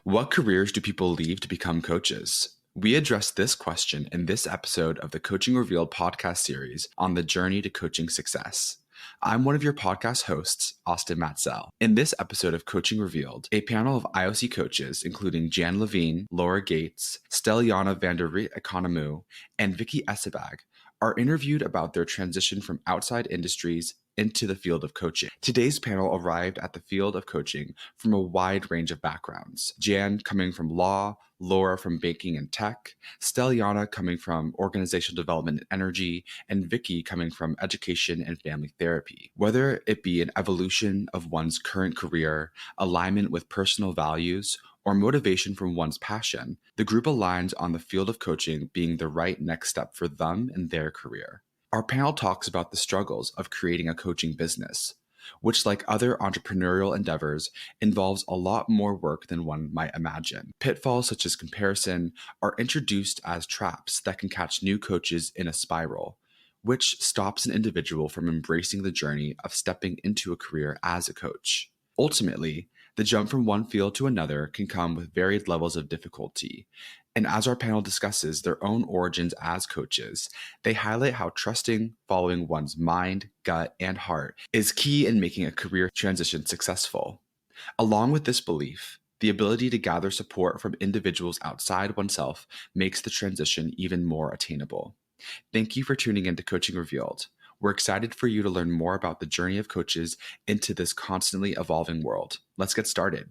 What careers do people leave to become coaches? We address this question in this episode of the Coaching Revealed podcast series on the journey to coaching success. I'm one of your podcast hosts, Austin Matzelle. In this episode of Coaching Revealed, a panel of IOC coaches, including Jan Levine, Laura Gates, Steliana van der Rijt-Economu, and Vicky Essebag, are interviewed about their transition from outside industries into the field of coaching. Today's panel arrived at the field of coaching from a wide range of backgrounds. Jan coming from law, Laura from banking and tech, Steliana coming from organizational development and energy, and Vicky coming from education and family therapy. Whether it be an evolution of one's current career, alignment with personal values, or motivation from one's passion, the group aligns on the field of coaching being the right next step for them in their career. Our panel talks about the struggles of creating a coaching business, which, like other entrepreneurial endeavors, involves a lot more work than one might imagine. Pitfalls such as comparison are introduced as traps that can catch new coaches in a spiral, which stops an individual from embracing the journey of stepping into a career as a coach. Ultimately, the jump from one field to another can come with varied levels of difficulty. And as our panel discusses their own origins as coaches, they highlight how trusting, following one's mind, gut, and heart is key in making a career transition successful. Along with this belief, the ability to gather support from individuals outside oneself makes the transition even more attainable. Thank you for tuning in to Coaching Revealed. We're excited for you to learn more about the journey of coaches into this constantly evolving world. Let's get started.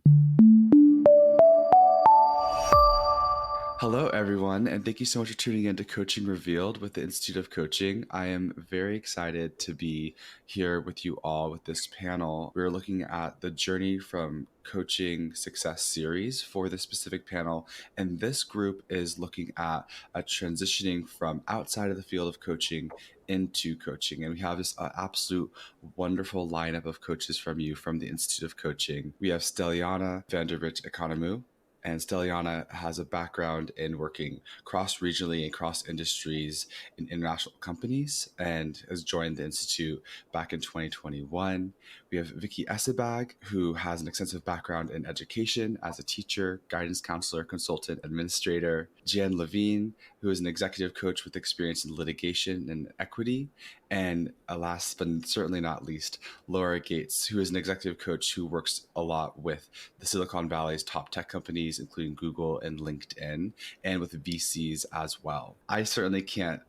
Hello, everyone, and thank you so much for tuning in to Coaching Revealed with the Institute of Coaching. I am very excited to be here with you all with this panel. We're looking at the Journey from Coaching Success series for this specific panel, and this group is looking at a transitioning from outside of the field of coaching into coaching. And we have this absolute wonderful lineup of coaches from the Institute of Coaching. We have Steliana van der Rijt-Economu. And Steliana has a background in working cross-regionally and cross-industries in international companies and has joined the Institute back in 2021. We have Vicky Essebag, who has an extensive background in education as a teacher, guidance counselor, consultant, administrator. Jan Levine, who is an executive coach with experience in litigation and equity. And last but certainly not least, Laura Gates, who is an executive coach who works a lot with the Silicon Valley's top tech companies, including Google and LinkedIn, and with VCs as well. I certainly can't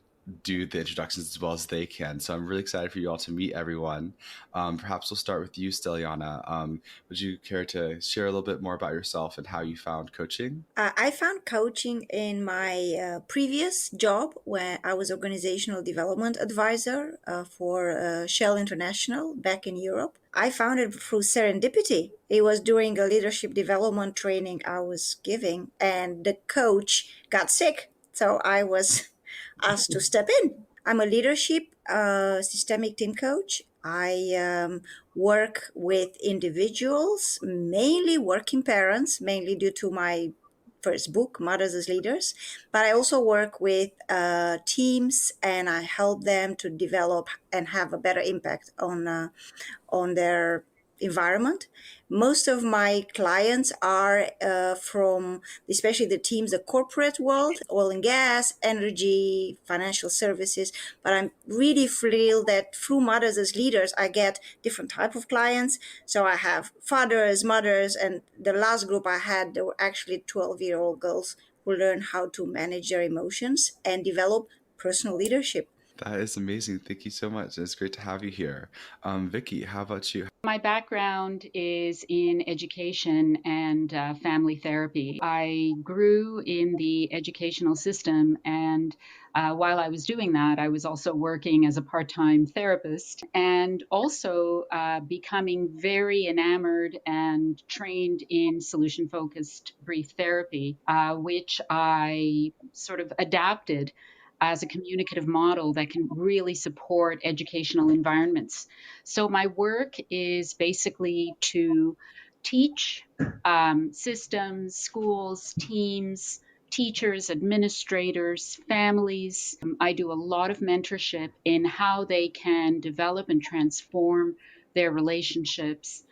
do the introductions as well as they can, so I'm really excited for you all to meet everyone. Perhaps we'll start with you, Steliana. Would you care to share a little bit more about yourself and how you found coaching? I found coaching in my previous job where I was organizational development advisor for Shell International back in Europe. I found it through serendipity. It was during a leadership development training I was giving, and the coach got sick. So I was asked to step in. I'm a leadership systemic team coach. I work with individuals, mainly working parents, mainly due to my first book, Mothers as Leaders. But I also work with teams, and I help them to develop and have a better impact on their environment. Most of my clients are from, especially the teams, the corporate world, oil and gas, energy, financial services. But I'm really thrilled that through Mothers as Leaders, I get different type of clients. So I have fathers, mothers, and the last group I had, there were actually 12-year-old girls who learn how to manage their emotions and develop personal leadership. That is amazing. Thank you so much. It's great to have you here. Vicky, how about you? My background is in education and family therapy. I grew in the educational system, and while I was doing that, I was also working as a part-time therapist and also becoming very enamored and trained in solution-focused brief therapy, which I sort of adapted as a communicative model that can really support educational environments. So my work is basically to teach systems, schools, teams, teachers, administrators, families. I do a lot of mentorship in how they can develop and transform their relationships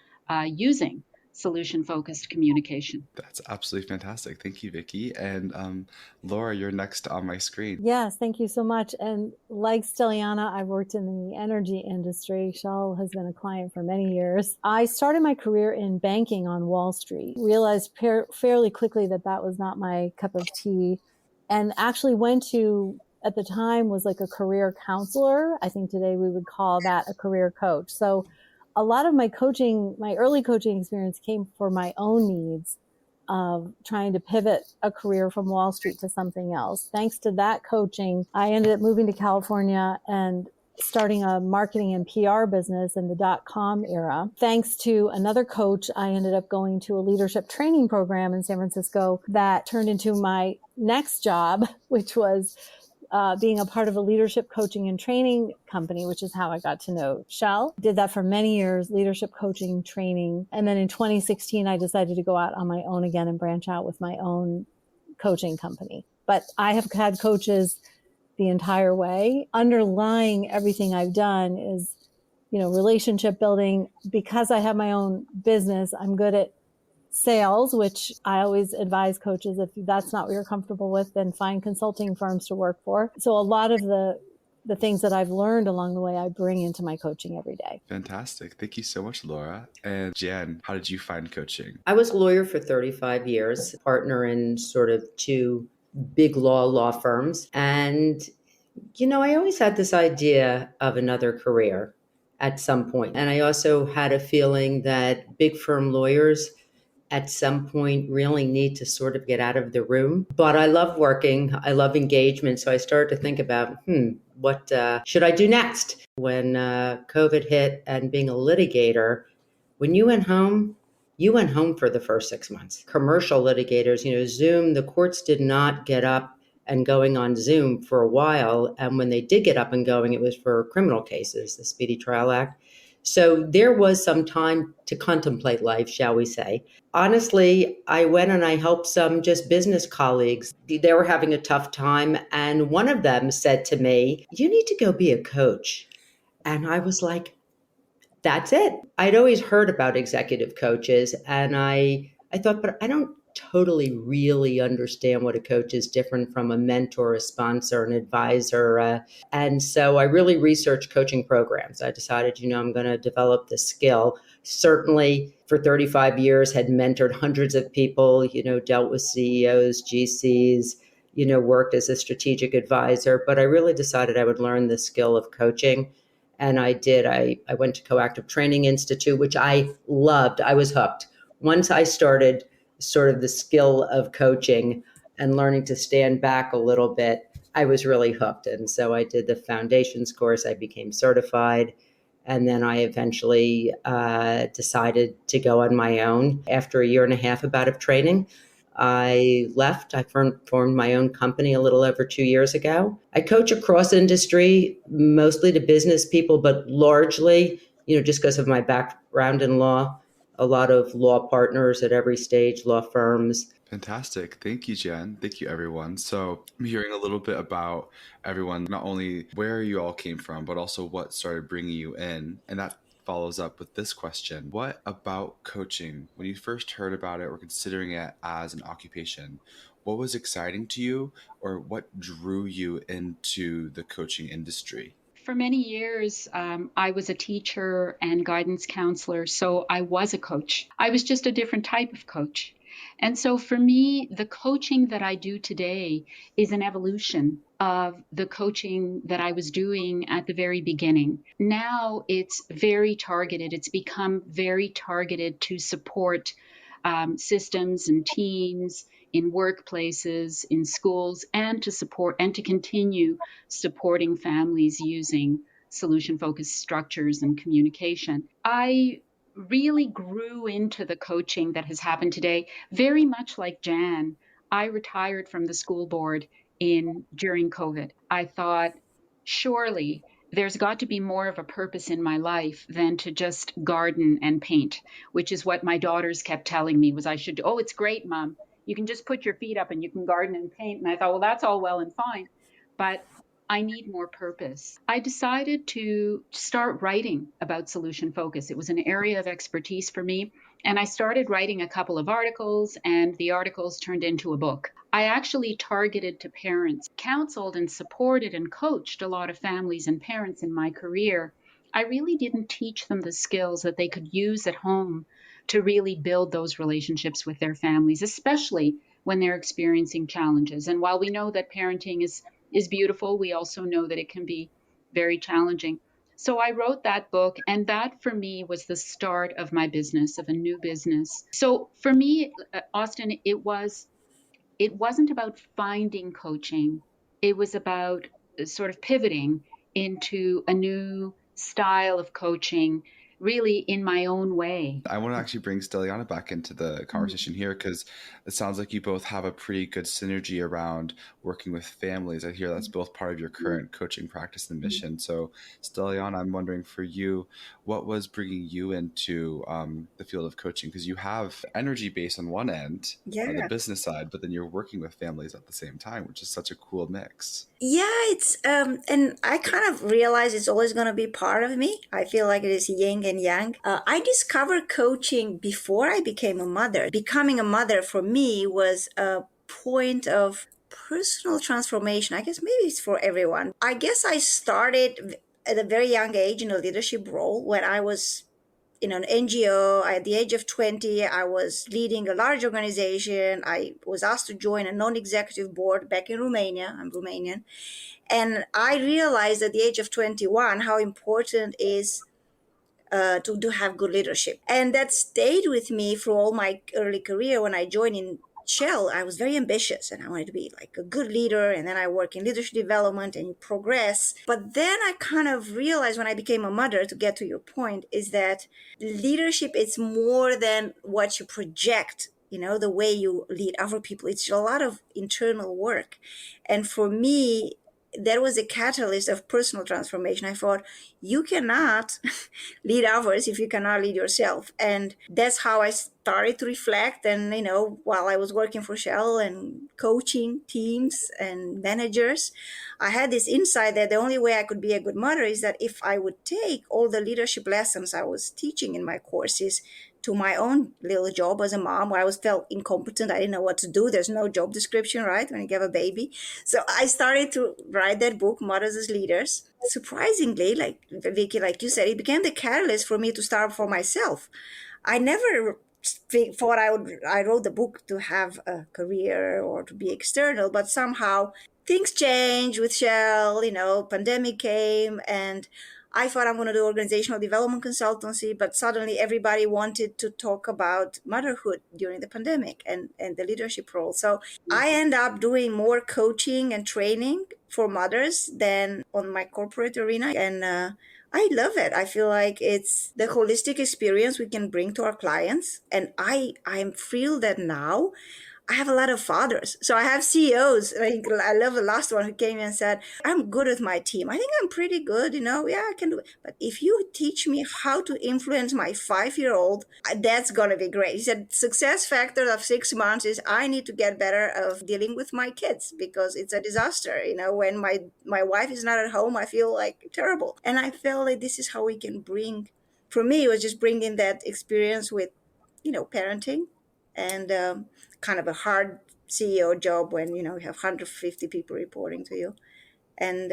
using solution-focused communication. That's absolutely fantastic. Thank you, Vicky. And Laura, you're next on my screen. Yes, thank you so much. And like Steliana, I've worked in the energy industry. Shell has been a client for many years. I started my career in banking on Wall Street, realized fairly quickly that that was not my cup of tea, and actually went to, at the time, was like a career counselor. I think today we would call that a career coach. So a lot of my coaching, my early coaching experience came for my own needs of trying to pivot a career from Wall Street to something else. Thanks to that coaching, I ended up moving to California and starting a marketing and PR business in the .com era. Thanks to another coach, I ended up going to a leadership training program in San Francisco that turned into my next job, which was being a part of a leadership coaching and training company, which is how I got to know Shell. Did that for many years, leadership coaching, training. And then in 2016, I decided to go out on my own again and branch out with my own coaching company. But I have had coaches the entire way. Underlying everything I've done is, relationship building. Because I have my own business, I'm good at sales, which I always advise coaches, if that's not what you're comfortable with, then find consulting firms to work for. So a lot of the things that I've learned along the way, I bring into my coaching every day. Fantastic. Thank you so much, Laura. And Jan, how did you find coaching? I was a lawyer for 35 years, partner in sort of two big law firms. And, I always had this idea of another career at some point. And I also had a feeling that big firm lawyers at some point really need to sort of get out of the room. But I love working. I love engagement. So I started to think about, what should I do next? When COVID hit and being a litigator, when you went home for the first 6 months. Commercial litigators, Zoom, the courts did not get up and going on Zoom for a while. And when they did get up and going, it was for criminal cases, the Speedy Trial Act. So there was some time to contemplate life, shall we say. Honestly, I went and I helped some just business colleagues. They were having a tough time. And one of them said to me, "You need to go be a coach." And I was like, that's it. I'd always heard about executive coaches. And I thought, but I don't totally really understand what a coach is different from a mentor, a sponsor, an advisor. And so I really researched coaching programs. I decided, I'm going to develop the skill. Certainly for 35 years had mentored hundreds of people, dealt with CEOs, GCs, worked as a strategic advisor. But I really decided I would learn the skill of coaching. And I did. I went to Coactive Training Institute, which I loved. I was hooked. Once I started sort of the skill of coaching and learning to stand back a little bit, I was really hooked. And so I did the foundations course. I became certified. And then I eventually decided to go on my own. After a year and a half about of training, I left. I formed my own company a little over 2 years ago. I coach across industry, mostly to business people, but largely, just because of my background in law, a lot of law partners at every stage, law firms. Fantastic. Thank you, Jen. Thank you, everyone. So I'm hearing a little bit about everyone, not only where you all came from, but also what started bringing you in. And that follows up with this question. What about coaching, when you first heard about it or considering it as an occupation, what was exciting to you, or what drew you into the coaching industry? For many years, I was a teacher and guidance counselor, so I was a coach. I was just a different type of coach. And so for me, the coaching that I do today is an evolution of the coaching that I was doing at the very beginning. Now it's very targeted. It's become very targeted to support systems and teams in workplaces, in schools, and to support and to continue supporting families using solution-focused structures and communication. I really grew into the coaching that has happened today, very much like Jan. I retired from the school board during COVID. I thought, surely there's got to be more of a purpose in my life than to just garden and paint, which is what my daughters kept telling me was I should do. Oh, it's great, Mom. You can just put your feet up and you can garden and paint. And I thought, well, that's all well and fine, but I need more purpose. I decided to start writing about solution focus. It was an area of expertise for me. And I started writing a couple of articles, and the articles turned into a book. I actually targeted to parents, counseled and supported and coached a lot of families and parents in my career. I really didn't teach them the skills that they could use at home to really build those relationships with their families, especially when they're experiencing challenges. And while we know that parenting is beautiful, we also know that it can be very challenging. So I wrote that book, and that for me was the start of my business, of a new business. So for me, Austin, it wasn't about finding coaching. It was about sort of pivoting into a new style of coaching, really in my own way. I want to actually bring Steliana back into the conversation here, because it sounds like you both have a pretty good synergy around working with families. I hear that's both part of your current coaching practice and mission. So Steliana, I'm wondering for you, what was bringing you into the field of coaching? Because you have energy base on one end, on the business side, but then you're working with families at the same time, which is such a cool mix. Yeah, it's and I kind of realize it's always going to be part of me. I feel like it is yin and yang. I discovered coaching before I became a mother. Becoming a mother for me was a point of personal transformation. I guess maybe it's for everyone. I guess I started at a very young age in a leadership role when I was in an NGO. At the age of 20, I was leading a large organization. I was asked to join a non-executive board back in Romania. I'm Romanian. And I realized at the age of 21 how important it is to have good leadership. And that stayed with me through all my early career. When I joined in Shell, I was very ambitious and I wanted to be like a good leader. And then I work in leadership development and you progress. But then I kind of realized when I became a mother, to get to your point, is that leadership is more than what you project, the way you lead other people. It's a lot of internal work. And for me, that was a catalyst of personal transformation. I thought, you cannot lead others if you cannot lead yourself. And that's how I started to reflect. And, while I was working for Shell and coaching teams and managers, I had this insight that the only way I could be a good mother is that if I would take all the leadership lessons I was teaching in my courses to my own little job as a mom, where I felt incompetent. I didn't know what to do. There's no job description, right, when you have a baby. So I started to write that book, Mothers as Leaders. Surprisingly, like Vicky, like you said, it became the catalyst for me to start for myself. I never thought I wrote the book to have a career or to be external, but somehow things changed with Shell, pandemic came, and I thought I'm going to do organizational development consultancy, but suddenly everybody wanted to talk about motherhood during the pandemic and the leadership role. So I end up doing more coaching and training for mothers than on my corporate arena. And I love it. I feel like it's the holistic experience we can bring to our clients. And I'm thrilled that now I have a lot of fathers. So I have CEOs. I love the last one who came and said, I'm good with my team. I think I'm pretty good, yeah, I can do it. But if you teach me how to influence my 5-year-old, that's going to be great. He said, success factor of 6 months is I need to get better of dealing with my kids because it's a disaster. When my wife is not at home, I feel like terrible. And I felt like this is how we can bring, for me, it was just bringing that experience with, parenting and kind of a hard CEO job when, you have 150 people reporting to you. And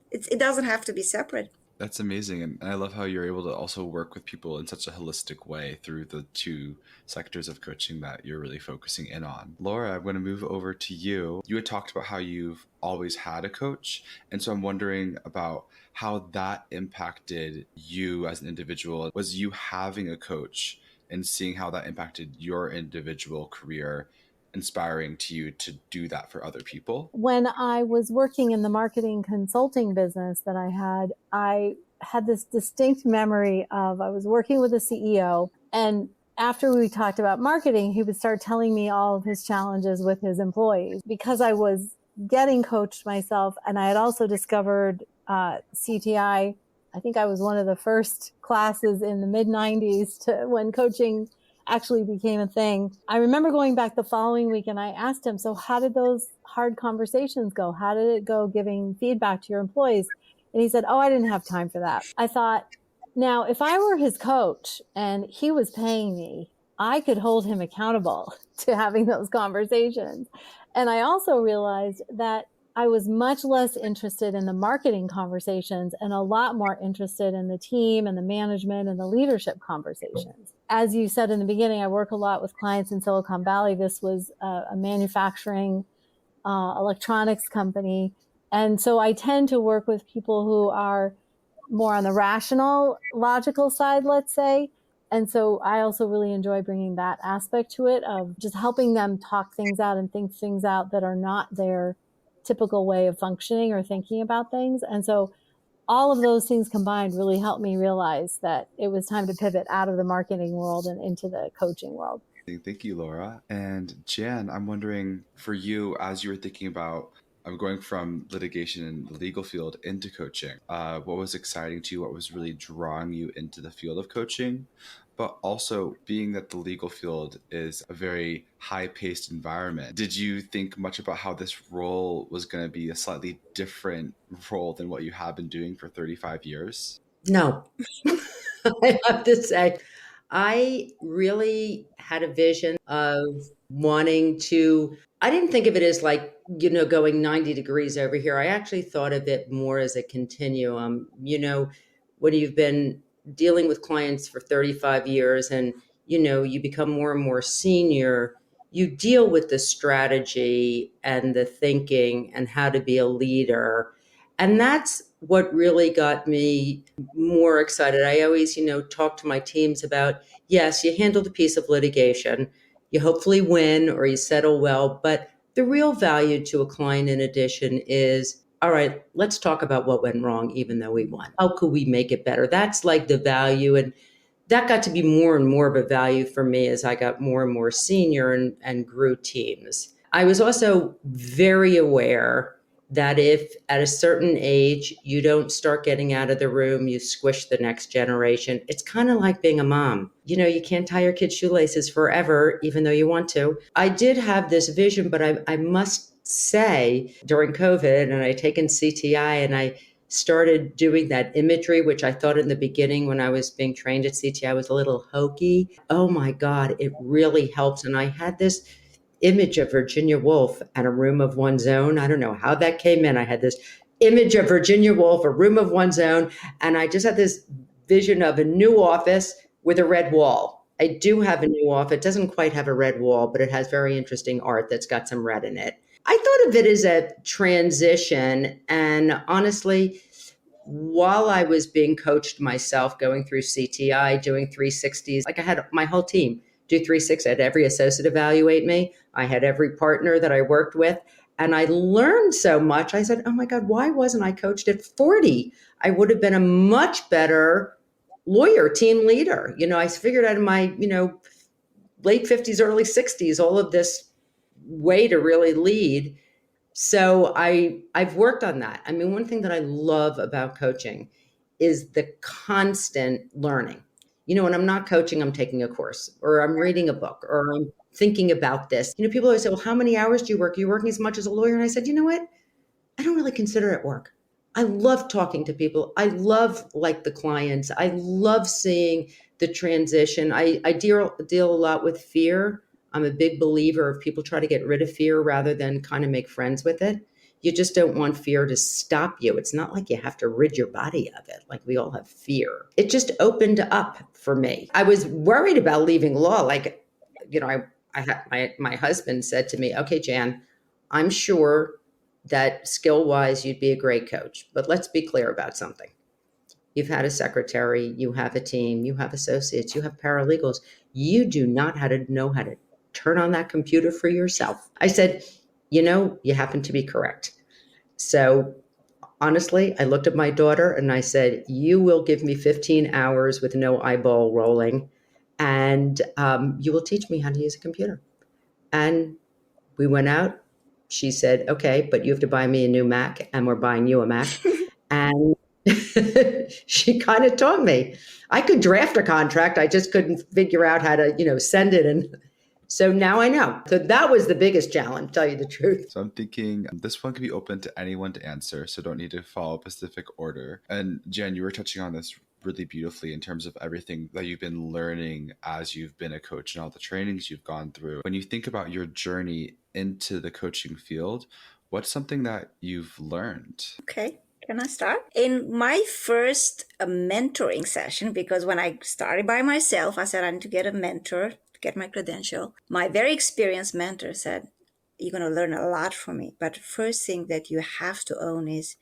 it doesn't have to be separate. That's amazing. And I love how you're able to also work with people in such a holistic way through the two sectors of coaching that you're really focusing in on. Laura, I'm going to move over to you. You had talked about how you've always had a coach. And so I'm wondering about how that impacted you as an individual. Was you having a coach and seeing how that impacted your individual career inspiring to you to do that for other people? When I was working in the marketing consulting business that I had this distinct memory of I was working with a CEO, and after we talked about marketing, he would start telling me all of his challenges with his employees. Because I was getting coached myself, and I had also discovered CTI. I think I was one of the first classes in the mid-90s when coaching actually became a thing. I remember going back the following week and I asked him, so how did those hard conversations go? How did it go giving feedback to your employees? And he said, I didn't have time for that. I thought, Now, if I were his coach and he was paying me, I could hold him accountable to having those conversations. And I also realized that I was much less interested in the marketing conversations and a lot more interested in the team and the management and the leadership conversations. As you said in the beginning, I work a lot with clients in Silicon Valley. This was a manufacturing electronics company. And so I tend to work with people who are more on the rational, logical side, let's say. And so I also really enjoy bringing that aspect to it of just helping them talk things out and think things out that are not their typical way of functioning or thinking about things. And so all of those things combined really helped me realize that it was time to pivot out of the marketing world and into the coaching world. Thank you, Laura. And Jan, I'm wondering for you, as you were thinking about going from litigation in the legal field into coaching, what was exciting to you? What was really drawing you into the field of coaching? But also being that the legal field is a very high-paced environment, did you think much about how this role was going to be a slightly different role than what you have been doing for 35 years? No, I have to say, I really had a vision of wanting to, I didn't think of it as like, going 90 degrees over here. I actually thought of it more as a continuum. When you've been dealing with clients for 35 years and, you become more and more senior, you deal with the strategy and the thinking and how to be a leader. And that's what really got me more excited. I always, talk to my teams about, yes, you handle the piece of litigation, you hopefully win or you settle well, but the real value to a client in addition is, all right, let's talk about what went wrong, even though we won. How could we make it better? That's like the value. And that got to be more and more of a value for me as I got more and more senior and grew teams. I was also very aware that if at a certain age you don't start getting out of the room, you squish the next generation. It's kind of like being a mom. You can't tie your kids' shoelaces forever, even though you want to. I did have this vision, but I must say during COVID, and I taken CTI and I started doing that imagery, which I thought in the beginning when I was being trained at CTI was a little hokey. Oh my God, it really helps. And I had this image of Virginia Woolf and a room of one's own. I don't know how that came in. I had this image of Virginia Woolf, a room of one's own. And I just had this vision of a new office with a red wall. I do have a new office. It doesn't quite have a red wall, but it has very interesting art that's got some red in it. I thought of it as a transition. And honestly, while I was being coached myself, going through CTI, doing 360s, like I had my whole team do 360. I had every associate evaluate me. I had every partner that I worked with. And I learned so much. I said, oh my God, why wasn't I coached at 40? I would have been a much better lawyer, team leader. I figured out in my, late 50s, early 60s, all of this way to really lead. So I've worked on that. I mean, one thing that I love about coaching is the constant learning. When I'm not coaching, I'm taking a course or I'm reading a book or I'm thinking about this. People always say, well, how many hours do you work? Are you working as much as a lawyer? And I said, you know what? I don't really consider it work. I love talking to people. I love the clients. I love seeing the transition. I deal a lot with fear. I'm a big believer of people try to get rid of fear rather than kind of make friends with it. You just don't want fear to stop you. It's not like you have to rid your body of it. Like we all have fear. It just opened up for me. I was worried about leaving law. I had my husband said to me, okay, Jan, I'm sure that skill-wise you'd be a great coach, but let's be clear about something. You've had a secretary, you have a team, you have associates, you have paralegals. You do not know how to turn on that computer for yourself. I said, you happen to be correct. So honestly, I looked at my daughter and I said, you will give me 15 hours with no eyeball rolling and you will teach me how to use a computer. And we went out. She said, okay, but you have to buy me a new Mac and we're buying you a Mac. And she kind of taught me. I could draft a contract. I just couldn't figure out how to, send it. And so now I know. So that was the biggest challenge, tell you the truth. So I'm thinking this one could be open to anyone to answer, so don't need to follow a specific order. And Jen, you were touching on this really beautifully in terms of everything that you've been learning as you've been a coach and all the trainings you've gone through. When you think about your journey into the coaching field, what's something that you've learned? Okay. Can I start? In my first mentoring session, because when I started by myself, I said I need to get a mentor to get my credential. My very experienced mentor said, you're going to learn a lot from me. But the first thing that you have to own is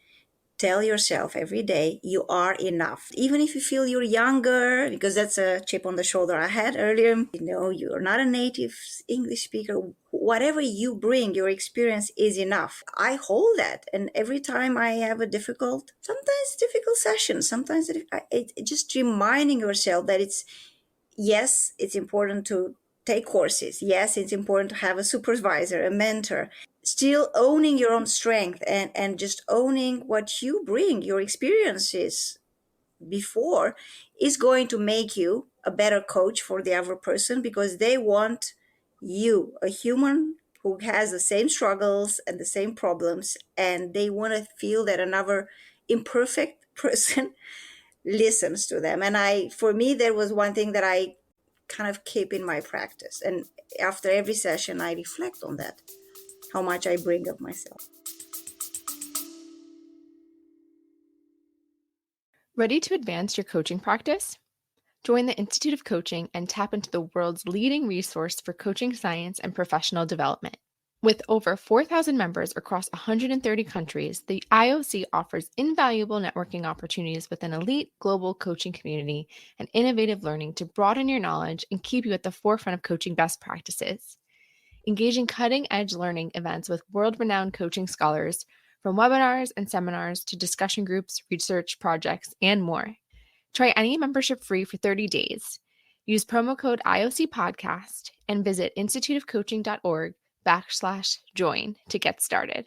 tell yourself every day you are enough. Even if you feel you're younger, because that's a chip on the shoulder I had earlier. You know, you're not a native English speaker. Whatever you bring, your experience is enough. I hold that. And every time I have a sometimes difficult session, sometimes it's just reminding yourself that yes, it's important to take courses. Yes, it's important to have a supervisor, a mentor. Still owning your own strength and just owning what you bring, your experiences before, is going to make you a better coach for the other person, because they want you, a human who has the same struggles and the same problems, and they want to feel that another imperfect person listens to them. And for me, there was one thing that I kind of keep in my practice. And after every session, I reflect on that, how much I bring of myself. Ready to advance your coaching practice? Join the Institute of Coaching and tap into the world's leading resource for coaching science and professional development. With over 4,000 members across 130 countries, the IOC offers invaluable networking opportunities with an elite global coaching community and innovative learning to broaden your knowledge and keep you at the forefront of coaching best practices. Engage in cutting-edge learning events with world-renowned coaching scholars, from webinars and seminars to discussion groups, research projects, and more. Try any membership free for 30 days. Use promo code IOC Podcast and visit instituteofcoaching.org/join to get started.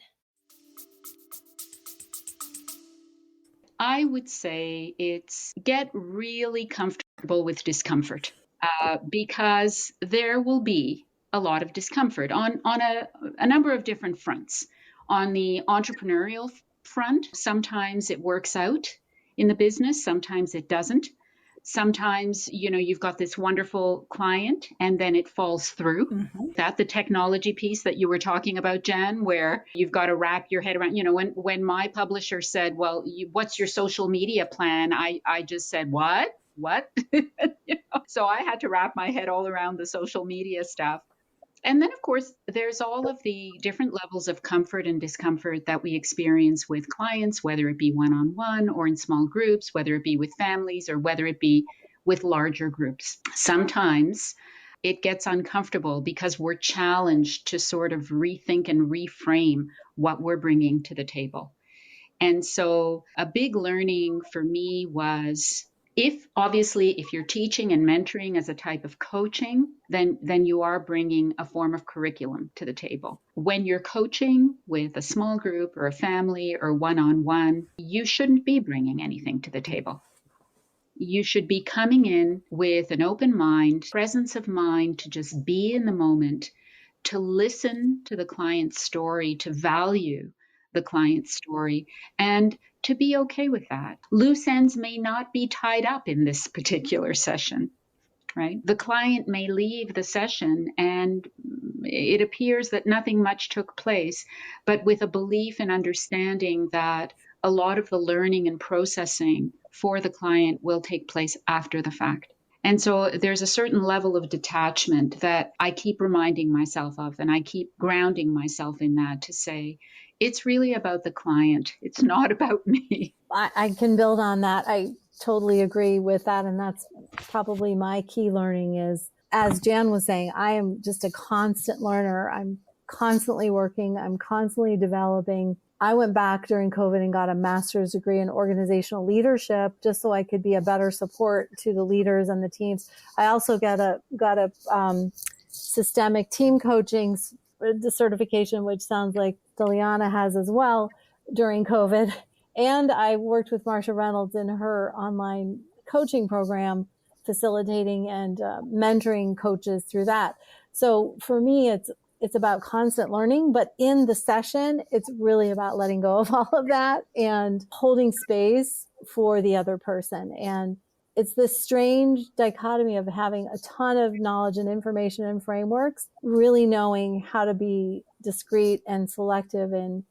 I would say it's get really comfortable with discomfort, because there will be a lot of discomfort on a number of different fronts. On the entrepreneurial front, sometimes it works out in the business, sometimes it doesn't. Sometimes, you've got this wonderful client and then it falls through. Mm-hmm. That the technology piece that you were talking about, Jan, where you've got to wrap your head around, when my publisher said, well, what's your social media plan? I just said, what? So I had to wrap my head all around the social media stuff. And then, of course, there's all of the different levels of comfort and discomfort that we experience with clients, whether it be one-on-one or in small groups, whether it be with families or whether it be with larger groups. Sometimes it gets uncomfortable because we're challenged to sort of rethink and reframe what we're bringing to the table. And so a big learning for me was, if you're teaching and mentoring as a type of coaching, then you are bringing a form of curriculum to the table. When you're coaching with a small group or a family or one-on-one, you shouldn't be bringing anything to the table. You should be coming in with an open mind, presence of mind to just be in the moment, to listen to the client's story, to value the client's story, and to be okay with that. Loose ends may not be tied up in this particular session, right? The client may leave the session and it appears that nothing much took place, but with a belief and understanding that a lot of the learning and processing for the client will take place after the fact. And so there's a certain level of detachment that I keep reminding myself of, and I keep grounding myself in that to say, it's really about the client. It's not about me. I can build on that. I totally agree with that. And that's probably my key learning is, as Jan was saying, I am just a constant learner. I'm constantly working. I'm constantly developing. I went back during COVID and got a master's degree in organizational leadership just so I could be a better support to the leaders and the teams. I also got a systemic team coaching certification, which sounds like Steliana has as well during COVID. And I worked with Marsha Reynolds in her online coaching program, facilitating and mentoring coaches through that. So for me, it's about constant learning, but in the session, it's really about letting go of all of that and holding space for the other person. And it's this strange dichotomy of having a ton of knowledge and information and frameworks, really knowing how to be discreet and selective in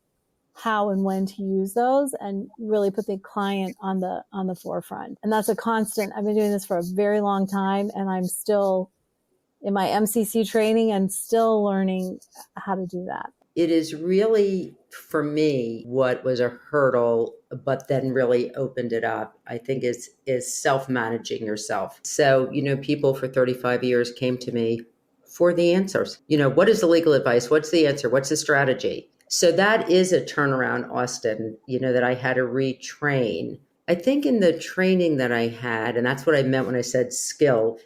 how and when to use those, and really put the client on the forefront. And that's a constant. I've been doing this for a very long time, and I'm still in my MCC training and still learning how to do that. It is really, for me, what was a hurdle, but then really opened it up, I think is self-managing yourself. So, people for 35 years came to me for the answers. What is the legal advice? What's the answer? What's the strategy? So that is a turnaround, Austin, that I had to retrain. I think in the training that I had, and that's what I meant when I said skill,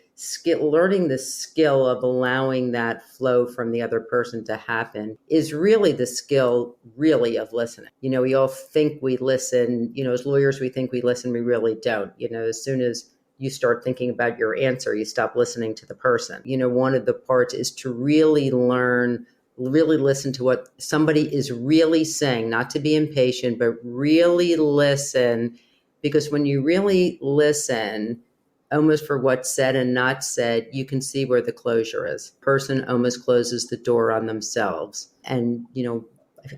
learning the skill of allowing that flow from the other person to happen is really the skill really of listening. We all think we listen, as lawyers, we think we listen, we really don't. As soon as you start thinking about your answer, you stop listening to the person. One of the parts is to really listen to what somebody is really saying, not to be impatient, but really listen. Because when you really listen, almost for what's said and not said, you can see where the closure is. Person almost closes the door on themselves. And,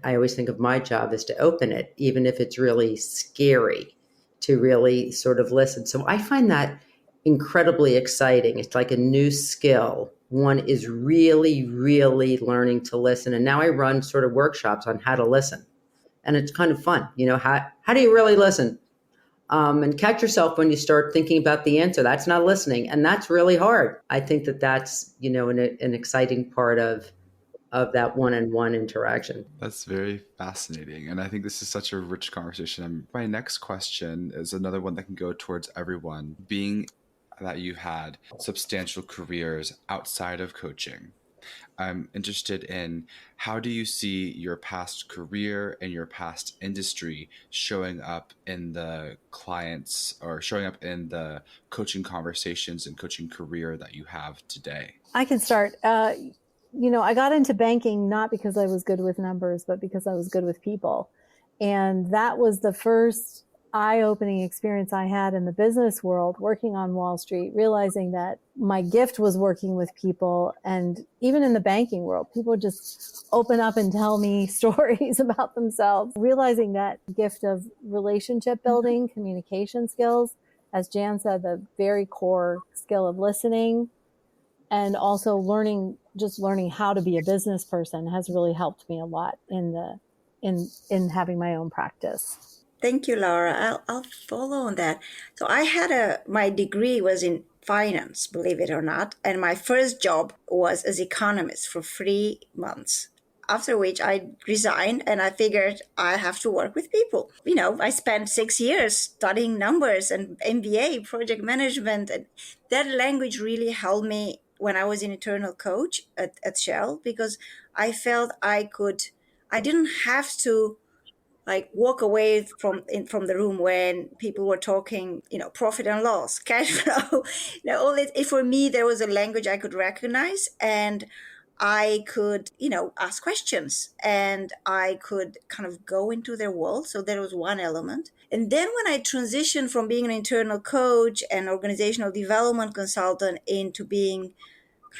I always think of my job as to open it, even if it's really scary, to really sort of listen. So I find that incredibly exciting. It's like a new skill. One is really, really learning to listen. And now I run sort of workshops on how to listen. And it's kind of fun. How do you really listen? And catch yourself when you start thinking about the answer. That's not listening. And that's really hard. I think that's, an exciting part of that one-on-one interaction. That's very fascinating. And I think this is such a rich conversation. And my next question is another one that can go towards everyone. Being that you've had substantial careers outside of coaching, I'm interested in how do you see your past career and your past industry showing up in the clients or showing up in the coaching conversations and coaching career that you have today? I can start. I got into banking not because I was good with numbers, but because I was good with people. And that was the first eye-opening experience I had in the business world, working on Wall Street, realizing that my gift was working with people. And even in the banking world, people just open up and tell me stories about themselves, realizing that gift of relationship building, communication skills, as Jan said, the very core skill of listening, and also learning how to be a business person has really helped me a lot in having my own practice. Thank you, Laura. I'll follow on that. So I had my degree was in finance, believe it or not. And my first job was as economist for 3 months. After which I resigned and I figured I have to work with people. I spent 6 years studying numbers and MBA, project management. And that language really helped me when I was an internal coach at Shell, because I felt I didn't have to walk away from the room when people were talking, profit and loss, cash flow, all that. For me, there was a language I could recognize, and I could, ask questions, and I could kind of go into their world. So there was one element. And then when I transitioned from being an internal coach and organizational development consultant into being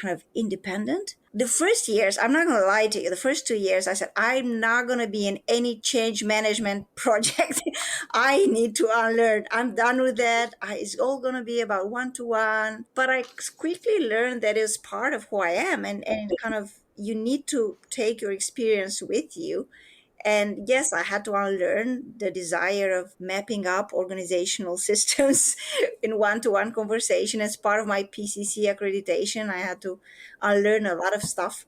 kind of independent, the first years, I'm not going to lie to you, the first 2 years, I said, I'm not going to be in any change management project. I need to unlearn. I'm done with that. It's all going to be about one-to-one. But I quickly learned that it's part of who I am. And kind of, you need to take your experience with you. And yes, I had to unlearn the desire of mapping up organizational systems in one-to-one conversation. As part of my PCC accreditation, I had to unlearn a lot of stuff,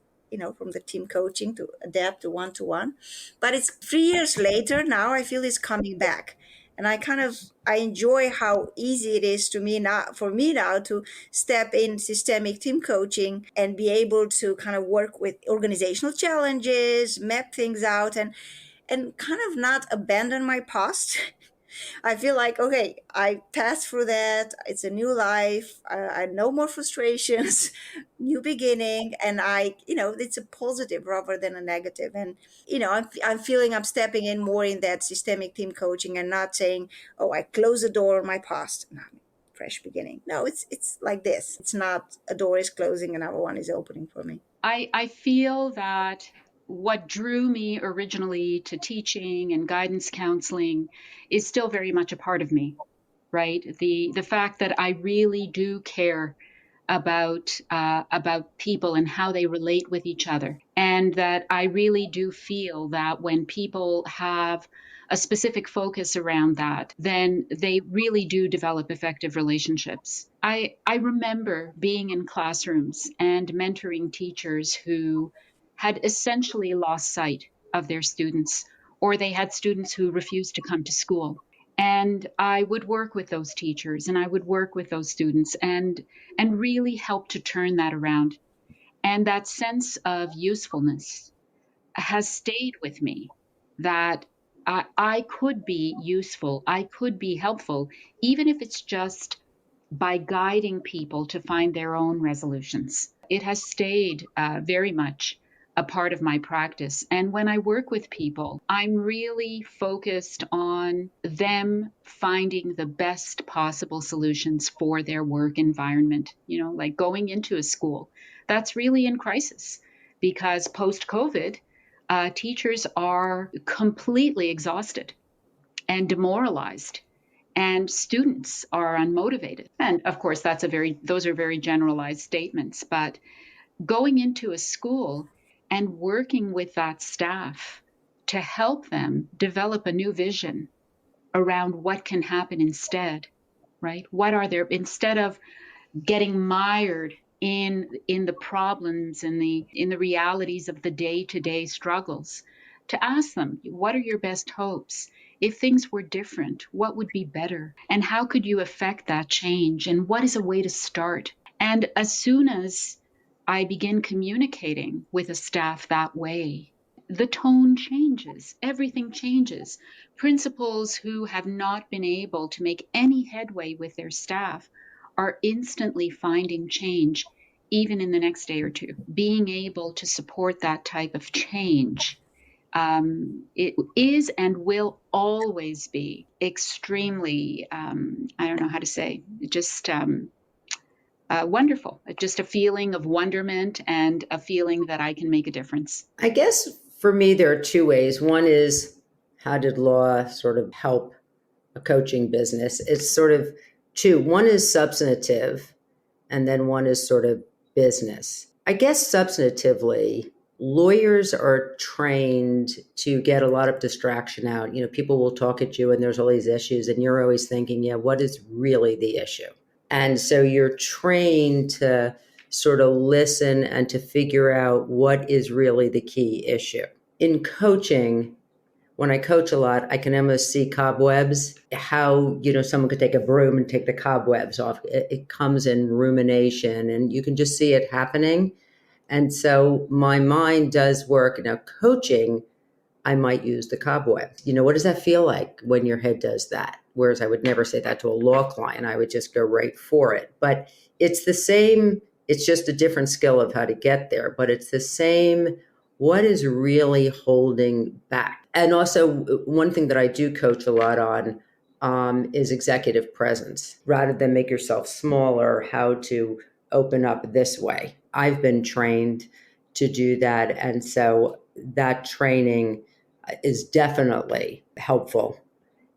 from the team coaching to adapt to one-to-one. But it's 3 years later now, I feel it's coming back. And I enjoy how easy it is for me now to step in systemic team coaching and be able to kind of work with organizational challenges, map things out, and kind of not abandon my past, I feel like, okay, I passed through that. It's a new life. I no more frustrations, new beginning. And it's a positive rather than a negative. And, I'm feeling I'm stepping in more in that systemic team coaching and not saying, oh, I close the door on my past. No, fresh beginning. No, it's like this. It's not a door is closing, another one is opening for me. I feel that what drew me originally to teaching and guidance counseling is still very much a part of me, right? The fact that I really do care about people and how they relate with each other, and that I really do feel that when people have a specific focus around that, then they really do develop effective relationships. I remember being in classrooms and mentoring teachers who had essentially lost sight of their students, or they had students who refused to come to school. And I would work with those teachers and I would work with those students and really help to turn that around. And that sense of usefulness has stayed with me, that I could be useful, I could be helpful, even if it's just by guiding people to find their own resolutions. It has stayed very much a part of my practice. And when I work with people, I'm really focused on them finding the best possible solutions for their work environment. Like going into a school, that's really in crisis because post-COVID, teachers are completely exhausted and demoralized, and students are unmotivated. And of course, those are very generalized statements, but going into a school and working with that staff to help them develop a new vision around what can happen instead, right? Instead of getting mired in the problems and in the realities of the day-to-day struggles, to ask them, what are your best hopes? If things were different, what would be better? And how could you affect that change? And what is a way to start? And as soon as I begin communicating with a staff that way, the tone changes, everything changes. Principals who have not been able to make any headway with their staff are instantly finding change, even in the next day or two. Being able to support that type of change, it is and will always be extremely, I don't know how to say, just wonderful. Just a feeling of wonderment and a feeling that I can make a difference. I guess for me, there are two ways. One is, how did law sort of help a coaching business? It's sort of two. One is substantive, and then one is sort of business. I guess substantively, lawyers are trained to get a lot of distraction out. People will talk at you and there's all these issues and you're always thinking, yeah, what is really the issue? And so you're trained to sort of listen and to figure out what is really the key issue. In coaching, when I coach a lot, I can almost see cobwebs, how, someone could take a broom and take the cobwebs off. It comes in rumination and you can just see it happening. And so my mind does work. Now, coaching, I might use the cobweb. What does that feel like when your head does that? Whereas I would never say that to a law client. I would just go right for it. But it's the same. It's just a different skill of how to get there. But it's the same. What is really holding back? And also, one thing that I do coach a lot on is executive presence. Rather than make yourself smaller, how to open up this way. I've been trained to do that. And so that training is definitely helpful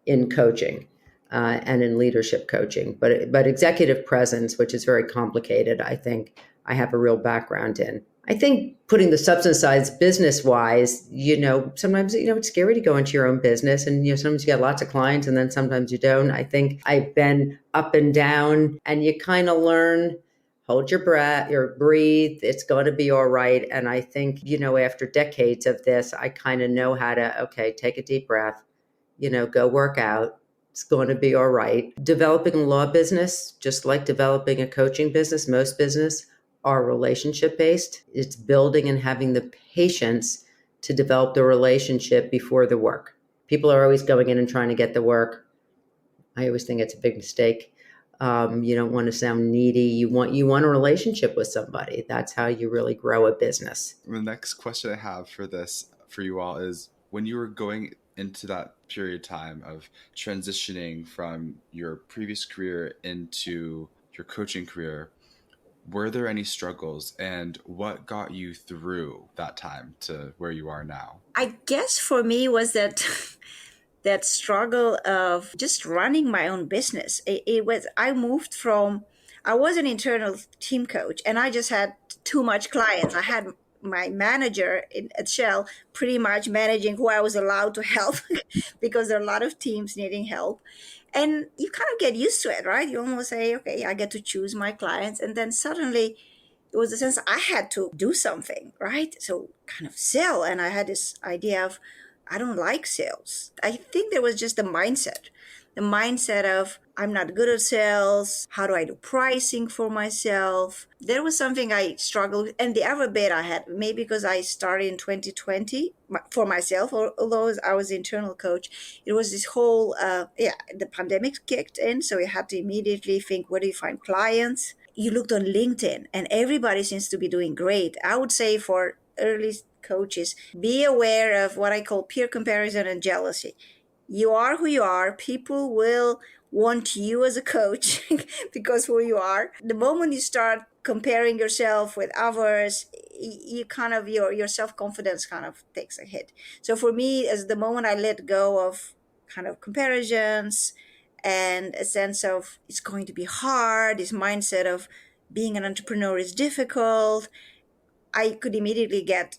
in coaching and in leadership coaching. But executive presence, which is very complicated, I think I have a real background in. I think putting the substance side business-wise, sometimes, it's scary to go into your own business and, sometimes you get lots of clients and then sometimes you don't. I think I've been up and down and you kind of learn, hold your breath, breathe, it's going to be all right. And I think, after decades of this, I kind of know how to, take a deep breath, go work out. It's going to be all right. Developing a law business, just like developing a coaching business, most business are relationship-based. It's building and having the patience to develop the relationship before the work. People are always going in and trying to get the work. I always think it's a big mistake. You don't want to sound needy. You want a relationship with somebody. That's how you really grow a business. The next question I have for you all is, when you were going into that period of time of transitioning from your previous career into your coaching career, were there any struggles, and what got you through that time to where you are now? I guess for me was that that struggle of just running my own business. I was an internal team coach, and I just had too much clients. I had my manager at Shell pretty much managing who I was allowed to help because there are a lot of teams needing help. And you kind of get used to it, right? You almost say, okay, I get to choose my clients. And then suddenly it was a sense I had to do something, right? So kind of sell. And I had this idea of, I don't like sales. I think there was just the mindset of, I'm not good at sales. How do I do pricing for myself? There was something I struggled with. And the other bit I had, maybe because I started in 2020 for myself, although I was internal coach, it was this whole, the pandemic kicked in. So you had to immediately think, where do you find clients? You looked on LinkedIn and everybody seems to be doing great. I would say for early coaches, be aware of what I call peer comparison and jealousy. You are who you are. People will want you as a coach because who you are. The moment you start comparing yourself with others, you kind of, your self-confidence kind of takes a hit. So for me, as the moment I let go of kind of comparisons and a sense of it's going to be hard, this mindset of being an entrepreneur is difficult, I could immediately get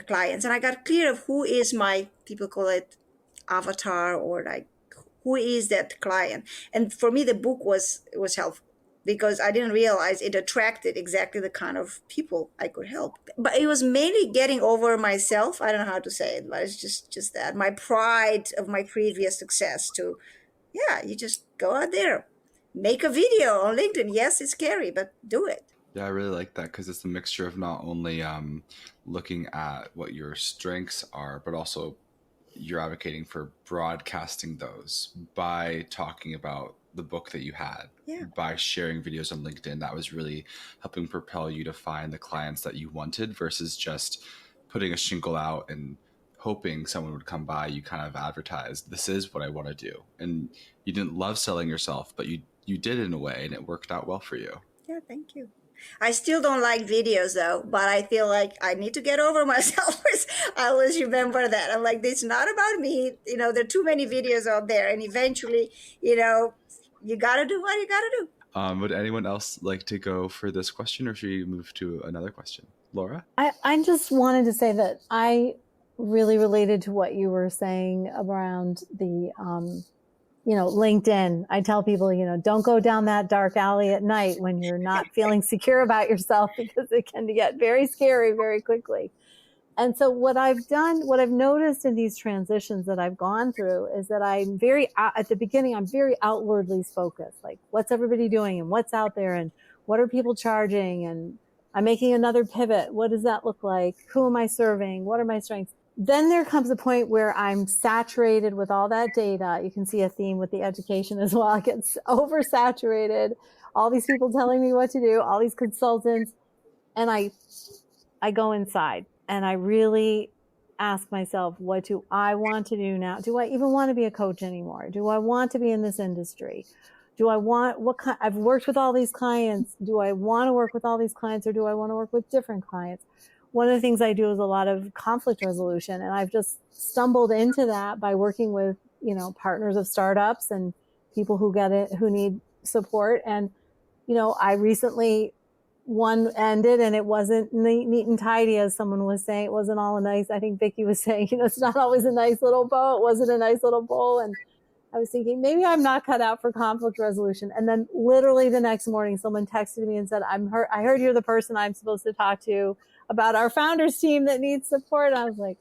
clients. And I got clear of who is my, people call it avatar, or like, who is that client? And for me, the book was helpful because I didn't realize it attracted exactly the kind of people I could help. But it was mainly getting over myself. I don't know how to say it, but it's just that my pride of my previous success to, you just go out there, make a video on LinkedIn. Yes, it's scary, but do it. Yeah, I really like that because it's a mixture of not only looking at what your strengths are, but also you're advocating for broadcasting those by talking about the book that you had, by sharing videos on LinkedIn. That was really helping propel you to find the clients that you wanted versus just putting a shingle out and hoping someone would come by. You kind of advertised, this is what I want to do. And you didn't love selling yourself, but you did in a way, and it worked out well for you. Yeah, thank you. I still don't like videos though, but I feel like I need to get over myself. I always remember that. I'm like, it's not about me. There are too many videos out there, and eventually, you got to do what you got to do. Would anyone else like to go for this question, or should we move to another question? Laura? I just wanted to say that I really related to what you were saying around the, LinkedIn. I tell people, don't go down that dark alley at night when you're not feeling secure about yourself, because it can get very scary very quickly. And so what I've noticed in these transitions that I've gone through is that at the beginning, I'm very outwardly focused, like what's everybody doing and what's out there and what are people charging? And I'm making another pivot. What does that look like? Who am I serving? What are my strengths? Then there comes a point where I'm saturated with all that data. You can see a theme with the education as well. It gets oversaturated. All these people telling me what to do, all these consultants. And I go inside and I really ask myself, what do I want to do now? Do I even want to be a coach anymore? Do I want to be in this industry? I've worked with all these clients. Do I want to work with all these clients, or do I want to work with different clients? One of the things I do is a lot of conflict resolution, and I've just stumbled into that by working with, partners of startups and people who need support. And, I recently, one ended and it wasn't neat and tidy, as someone was saying. It wasn't all I think Vicky was saying, it's not always a nice little bow. It wasn't a nice little bowl. And I was thinking, maybe I'm not cut out for conflict resolution. And then literally the next morning, someone texted me and said, I heard you're the person I'm supposed to talk to about our founders team that needs support. I was like,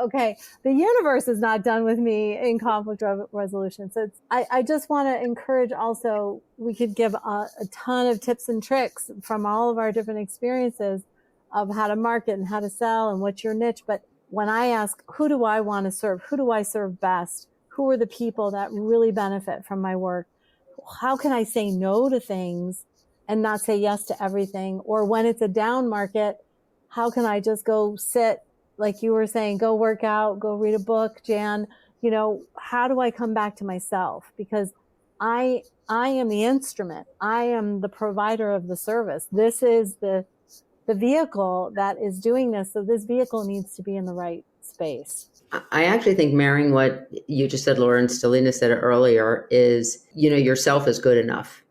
okay, the universe is not done with me in conflict resolution. So I just want to encourage also, we could give a ton of tips and tricks from all of our different experiences of how to market and how to sell and what's your niche. But when I ask, who do I want to serve? Who do I serve best? who are the people that really benefit from my work? How can I say no to things and not say yes to everything? Or when it's a down market, how can I just go sit, like you were saying, go work out, go read a book, Jan? How do I come back to myself? Because I am the instrument. I am the provider of the service. This is the vehicle that is doing this. So this vehicle needs to be in the right space. I actually think marrying what you just said, Laura, and Steliana said it earlier, is, yourself is good enough.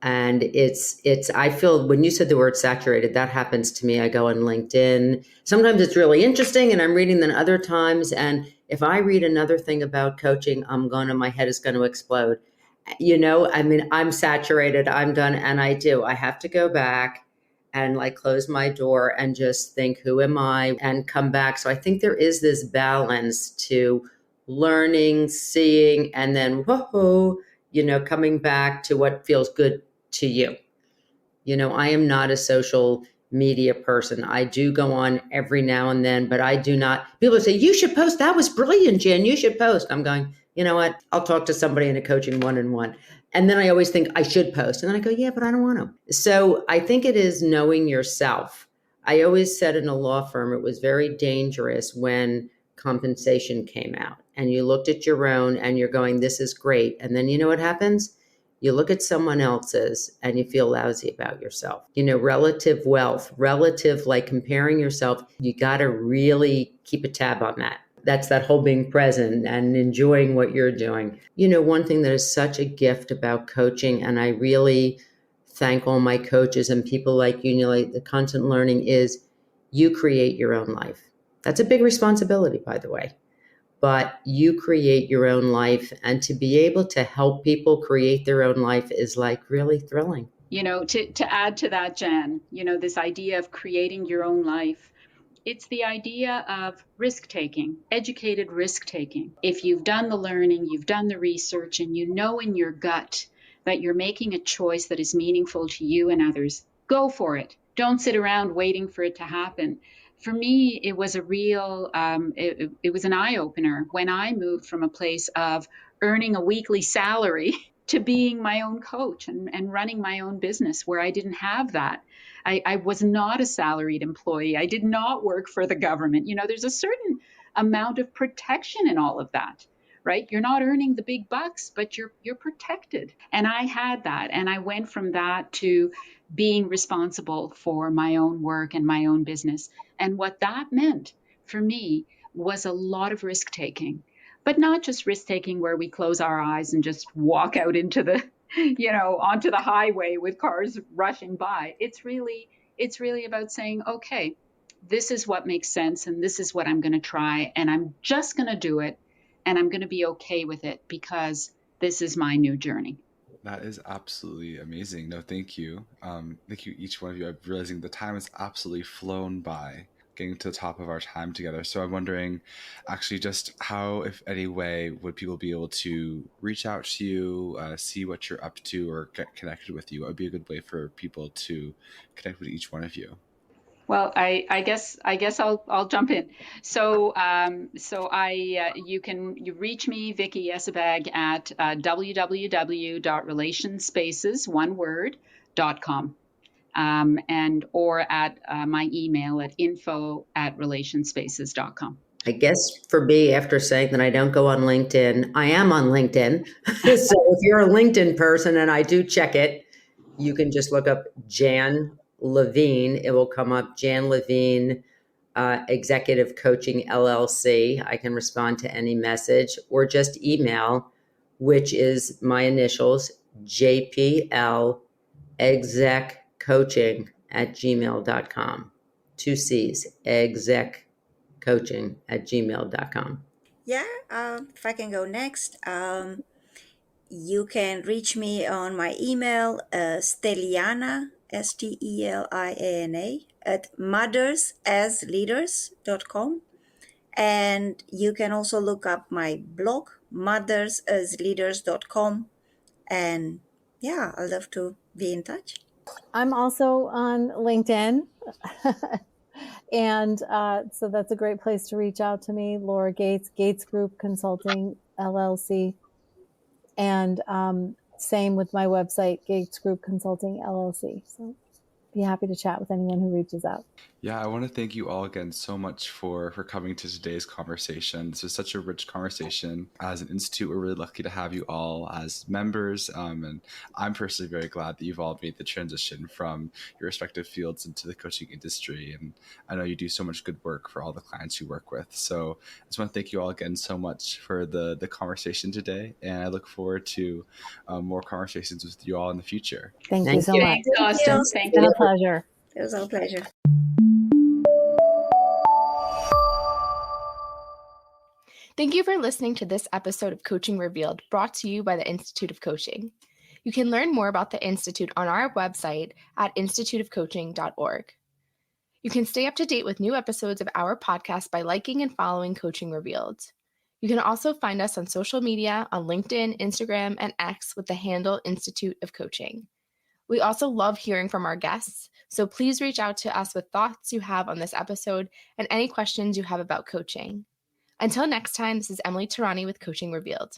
And I feel when you said the word saturated, that happens to me. I go on LinkedIn. Sometimes it's really interesting and I'm reading, then other times. And if I read another thing about coaching, my head is going to explode. I'm saturated, I'm done. And I have to go back and close my door and just think, who am I, and come back. So I think there is this balance to learning, seeing, and then, coming back to what feels good to you. I am not a social media person. I do go on every now and then, but I do not. People say, you should post. That was brilliant, Jen. You should post. I'm going, you know what? I'll talk to somebody in a coaching one-on-one. And then I always think I should post. And then I go, yeah, but I don't want to. So I think it is knowing yourself. I always said in a law firm, it was very dangerous when compensation came out and you looked at your own and you're going, this is great. And then you know what happens? You look at someone else's and you feel lousy about yourself. Relative wealth, comparing yourself, you got to really keep a tab on that. That's that whole being present and enjoying what you're doing. One thing that is such a gift about coaching, and I really thank all my coaches and people like you, the constant learning, is you create your own life. That's a big responsibility, by the way. But you create your own life, and to be able to help people create their own life is really thrilling. To add to that, Jan, this idea of creating your own life, it's the idea of risk-taking, educated risk-taking. If you've done the learning, you've done the research, and you know in your gut that you're making a choice that is meaningful to you and others, go for it. Don't sit around waiting for it to happen. For me, it was a real, it was an eye-opener when I moved from a place of earning a weekly salary to being my own coach and running my own business where I didn't have that. I was not a salaried employee. I did not work for the government. There's a certain amount of protection in all of that, right? You're not earning the big bucks, but you're protected. And I had that. And I went from that to being responsible for my own work and my own business. And what that meant for me was a lot of risk taking, but not just risk taking where we close our eyes and just walk out into the, onto the highway with cars rushing by. It's really about saying, okay, this is what makes sense. And this is what I'm going to try. And I'm just going to do it. And I'm going to be okay with it because this is my new journey. That is absolutely amazing. No, thank you. Thank you, each one of you. I'm realizing the time has absolutely flown by, getting to the top of our time together. So I'm wondering actually just how, if any way, would people be able to reach out to you, see what you're up to, or get connected with you? What would be a good way for people to connect with each one of you? Well, I guess I'll jump in. So you reach me, Vicky Essebag, at www.relationspaces.com, or at my email at info@relationspaces.com. I guess for me, after saying that I don't go on LinkedIn, I am on LinkedIn. So if you're a LinkedIn person, and I do check it, you can just look up Jan Levine. It will come up, Jan Levine, Executive Coaching LLC. I can respond to any message or just email, which is my initials, jplexeccoaching@gmail.com. 2 C's, execcoaching@gmail.com. Yeah, if I can go next, you can reach me on my email, Steliana, Steliana, at mothersasleaders.com. And you can also look up my blog, mothersasleaders.com. And yeah, I'd love to be in touch. I'm also on LinkedIn. And so that's a great place to reach out to me. Laura Gates, Gates Group Consulting. LLC. And same with my website, Gates Group Consulting LLC. So be happy to chat with anyone who reaches out. Yeah, I want to thank you all again so much for coming to today's conversation. This was such a rich conversation. As an institute, we're really lucky to have you all as members. And I'm personally very glad that you've all made the transition from your respective fields into the coaching industry. And I know you do so much good work for all the clients you work with. So I just want to thank you all again so much for the conversation today. And I look forward to more conversations with you all in the future. Thank you so much. Thanks, Austin. Thank you. you. It's been a pleasure. It was our pleasure. Thank you for listening to this episode of Coaching Revealed, brought to you by the Institute of Coaching. You can learn more about the Institute on our website at instituteofcoaching.org. You can stay up to date with new episodes of our podcast by liking and following Coaching Revealed. You can also find us on social media on LinkedIn, Instagram, and X with the handle Institute of Coaching. We also love hearing from our guests, so please reach out to us with thoughts you have on this episode and any questions you have about coaching. Until next time, this is Emily Tarani with Coaching Revealed.